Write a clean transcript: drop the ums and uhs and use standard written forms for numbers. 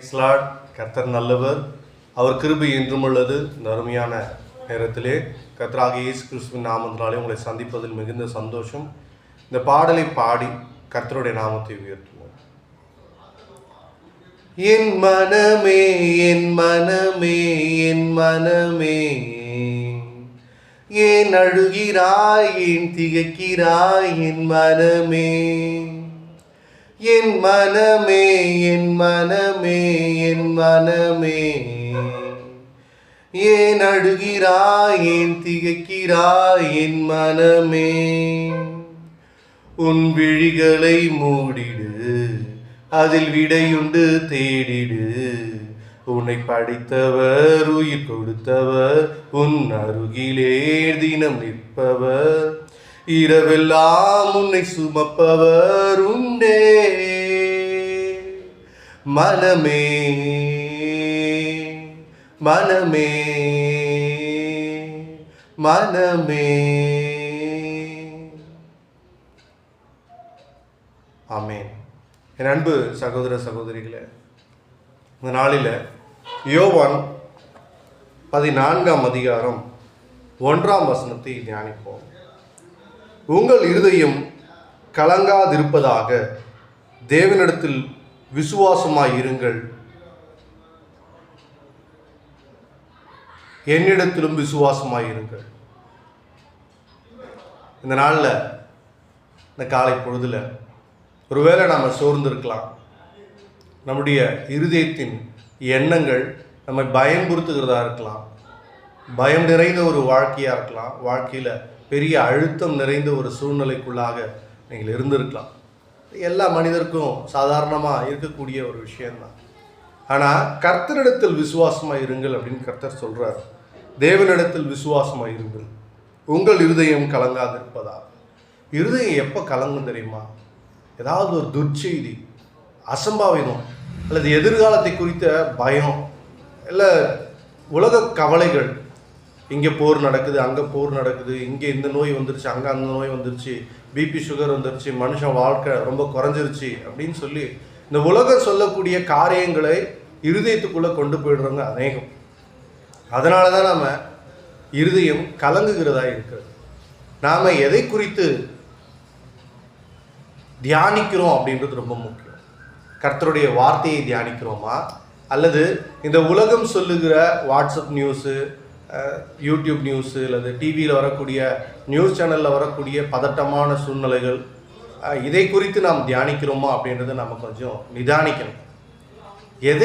கர்த்தர் நல்லவர், அவர் கிருபை என்றும் உள்ளது. இந்த அருமையான நேரத்திலே கர்த்தராகிய இயேசு கிறிஸ்துவின் நாமத்தினாலே உங்களை சந்திப்பதில் மிகுந்த சந்தோஷம். இந்த பாடலை பாடி கர்த்தருடைய நாமத்தை உயர்த்துவோம். என் மனமே என் மனமே என் மனமே, ஏன் அழுகிறாய் ஏன் திகைக்கிறாய் என் மனமே, என் மனமே என் மனமே என் மனமே, ஏன் அழுகிறாய் ஏன் திகைக்கிறாய் என் மனமே, உன் விழிகளை மூடிடு, அதில் விடையுண்டு தேடிடு, உன்னை படைத்தவர் உயிர் கொடுத்தவர், உன் அருகிலே தினம் நிற்பவர், இரவெல்லாம் உன்னை சுமப்பவர் உண்டே. மனமே மனமே மனமே. ஆமென். என் அன்பு சகோதர சகோதரிகளே, இந்த நாளில் யோவான் 14ஆம் அதிகாரம் 1ஆம் வசனத்தை தியானிப்போம். உங்கள் இருதயம் கலங்காதிருப்பதாக தேவனிடத்தில் விசுவாசமாயிருங்கள், என்னிடத்திலும் விசுவாசமாயிருங்கள். இந்த நாளில், இந்த காலை பொழுதில் ஒருவேளை நாம் சோர்ந்திருக்கலாம். நம்முடைய இருதயத்தின் எண்ணங்கள் நம்மை பயன்படுத்துகிறதா இருக்கலாம். பயம் நிறைந்த ஒரு வாழ்க்கையாக இருக்கலாம். வாழ்க்கையில் பெரிய அழுத்தம் நிறைந்த ஒரு சூழ்நிலைக்குள்ளாக நீங்கள் இருந்திருக்கலாம். எல்லா மனிதருக்கும் சாதாரணமாக இருக்கக்கூடிய ஒரு விஷயம்தான். ஆனால் கர்த்தரிடத்தில் விசுவாசமாக இருங்கள் அப்படின்னு கர்த்தர் சொல்கிறார். தேவனிடத்தில் விசுவாசமாக இருங்கள், உங்கள் இருதயம் கலங்காதிருப்பதா. இருதயம் எப்போ கலங்கும் தெரியுமா? ஏதாவது ஒரு துர்ச்செய்தி, அசம்பாவிதம், அல்லது எதிர்காலத்தை குறித்த பயம், இல்லை உலக கவலைகள். இங்கே போர் நடக்குது, அங்கே போர் நடக்குது, இங்கே இந்த நோய் வந்துருச்சு, அங்கே அந்த நோய் வந்துருச்சு, பிபி சுகர் வந்துருச்சு, மனுஷன் வாழ்க்கை ரொம்ப குறைஞ்சிருச்சு அப்படின்னு சொல்லி இந்த உலகம் சொல்லக்கூடிய காரியங்களை இருதயத்துக்குள்ளே கொண்டு போயிடுறவங்க அநேகம். அதனால தான் நம்ம இருதயம் கலங்குகிறதா இருக்கிறது. நாம் எதை குறித்து தியானிக்கிறோம் அப்படின்றது ரொம்ப முக்கியம். கர்த்தருடைய வார்த்தையை தியானிக்கிறோமா, அல்லது இந்த உலகம் சொல்லுகிற வாட்ஸ்அப் நியூஸு, யூடியூப் நியூஸு, அல்லது டிவியில் வரக்கூடிய நியூஸ் சேனலில் வரக்கூடிய பதட்டமான சூழ்நிலைகள், இதை குறித்து நாம் தியானிக்கிறோமா அப்படின்றத நம்ம கொஞ்சம் நிதானிக்கணும். எதை